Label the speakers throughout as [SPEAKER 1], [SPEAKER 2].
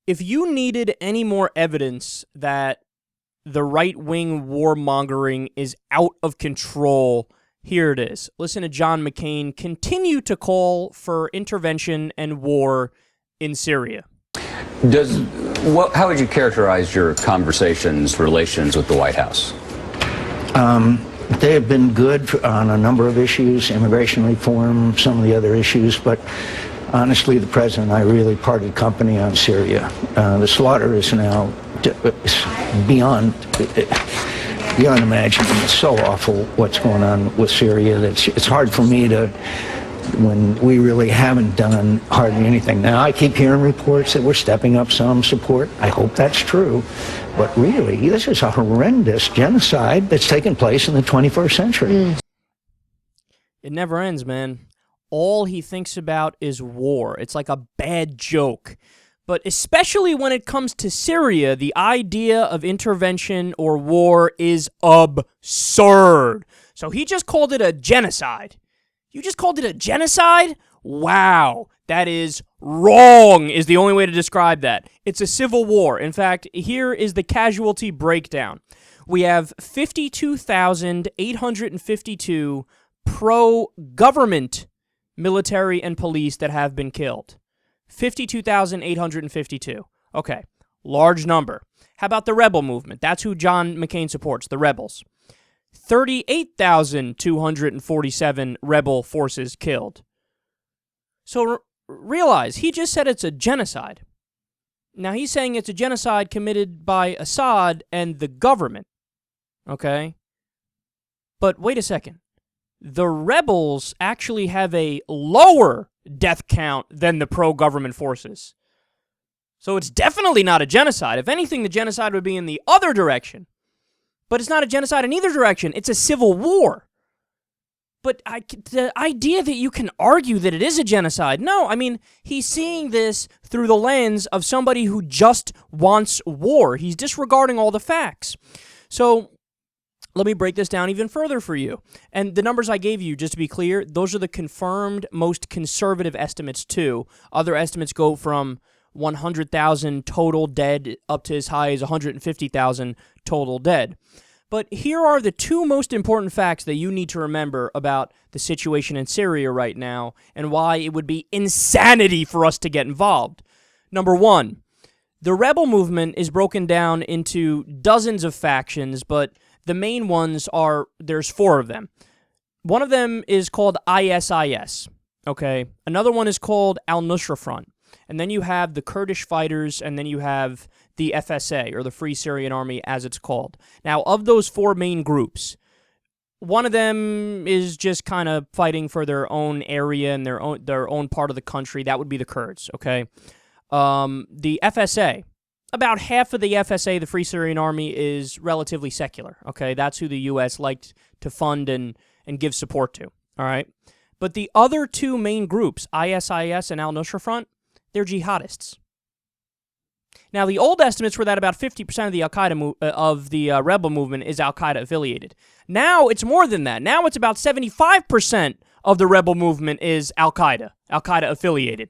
[SPEAKER 1] If you needed any more evidence that the right-wing warmongering is out of control, here it is. Listen to John McCain continue to call for intervention and war in Syria.
[SPEAKER 2] How would you characterize your relations with the White House?
[SPEAKER 3] They have been good on a number of issues, immigration reform, some of the other issues, but honestly, the president and I really parted company on Syria. The slaughter is now beyond imagining. It's so awful what's going on with Syria that it's hard for me to, when we really haven't done hardly anything. Now, I keep hearing reports that we're stepping up some support. I hope that's true. But really, this is a horrendous genocide that's taken place in the 21st century.
[SPEAKER 1] It never ends, man. All he thinks about is war. It's like a bad joke. But especially when it comes to Syria, the idea of intervention or war is absurd. So he just called it a genocide. You just called it a genocide? Wow. That is wrong, is the only way to describe that. It's a civil war. In fact, here is the casualty breakdown. We have 52,852 pro-government military and police that have been killed. 52,852. Okay, large number. How about the rebel movement? That's who John McCain supports, the rebels. 38,247 rebel forces killed. So realize, he just said it's a genocide. Now he's saying it's a genocide committed by Assad and the government. Okay? But wait a second. The rebels actually have a lower death count than the pro-government forces. So it's definitely not a genocide. If anything, the genocide would be in the other direction. But it's not a genocide in either direction. It's a civil war. But the idea that you can argue that it is a genocide, no, I mean, he's seeing this through the lens of somebody who just wants war. He's disregarding all the facts. So let me break this down even further for you. And the numbers I gave you, just to be clear, those are the confirmed most conservative estimates too. Other estimates go from 100,000 total dead up to as high as 150,000 total dead. But here are the two most important facts that you need to remember about the situation in Syria right now and why it would be insanity for us to get involved. Number one, the rebel movement is broken down into dozens of factions, but the main ones are, there's four of them. One of them is called ISIS, okay? Another one is called Al-Nusra Front. And then you have the Kurdish fighters, and then you have the FSA, or the Free Syrian Army, as it's called. Now, of those four main groups, one of them is just kind of fighting for their own area and their own part of the country. That would be the Kurds, okay? The FSA, about half of the FSA, the Free Syrian Army, is relatively secular, okay? That's who the U.S. liked to fund and give support to, all right? But the other two main groups, ISIS and Al-Nusra Front, they're jihadists. Now, the old estimates were that about 50% of the Al-Qaeda rebel movement is Al-Qaeda affiliated. Now it's more than that. Now it's about 75% of the rebel movement is Al-Qaeda affiliated.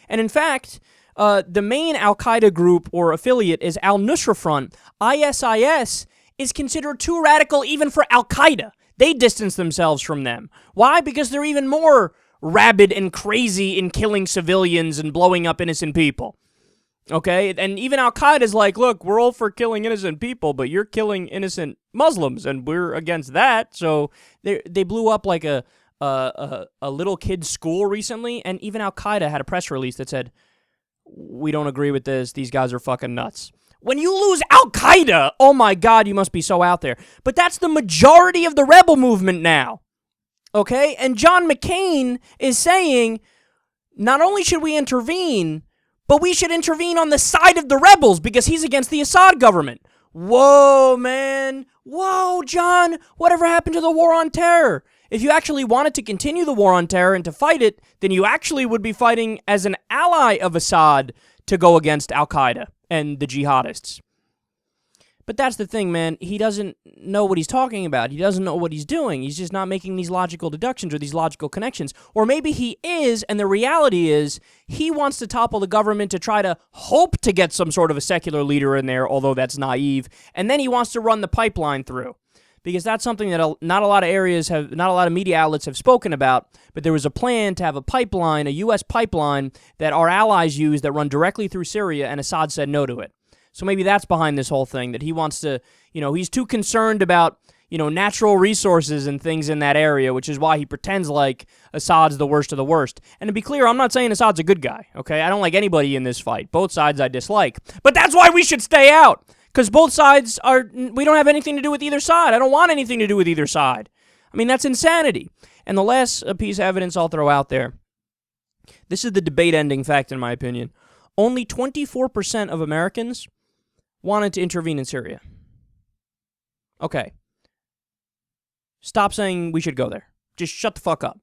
[SPEAKER 1] And in fact, the main Al-Qaeda group or affiliate is Al-Nusra Front. ISIS is considered too radical even for Al-Qaeda. They distance themselves from them. Why? Because they're even more rabid and crazy in killing civilians and blowing up innocent people. Okay? And even Al-Qaeda is like, look, we're all for killing innocent people, but you're killing innocent Muslims, and we're against that. So they blew up like a little kid's school recently, and even Al-Qaeda had a press release that said, we don't agree with this, these guys are fucking nuts. When you lose Al-Qaeda, oh my God, you must be so out there. But that's the majority of the rebel movement now. Okay? And John McCain is saying, not only should we intervene, but we should intervene on the side of the rebels because he's against the Assad government. Whoa, man. Whoa, John. Whatever happened to the war on terror? If you actually wanted to continue the war on terror and to fight it, then you actually would be fighting as an ally of Assad to go against Al-Qaeda and the jihadists. But that's the thing, man. He doesn't know what he's talking about. He doesn't know what he's doing. He's just not making these logical deductions or these logical connections. Or maybe he is, and the reality is he wants to topple the government to try to hope to get some sort of a secular leader in there, although that's naive. And then he wants to run the pipeline through. Because that's something that not a lot of media outlets have spoken about, but there was a plan to have a pipeline, a U.S. pipeline, that our allies use that run directly through Syria, and Assad said no to it. So maybe that's behind this whole thing, that he wants to, he's too concerned about, natural resources and things in that area, which is why he pretends like Assad's the worst of the worst. And to be clear, I'm not saying Assad's a good guy, okay? I don't like anybody in this fight. Both sides I dislike. But that's why we should stay out, because both sides we don't have anything to do with either side. I don't want anything to do with either side. I mean, that's insanity. And the last piece of evidence I'll throw out there, this is the debate-ending fact in my opinion. Only 24% of Americans wanted to intervene in Syria. Okay. Stop saying we should go there. Just shut the fuck up.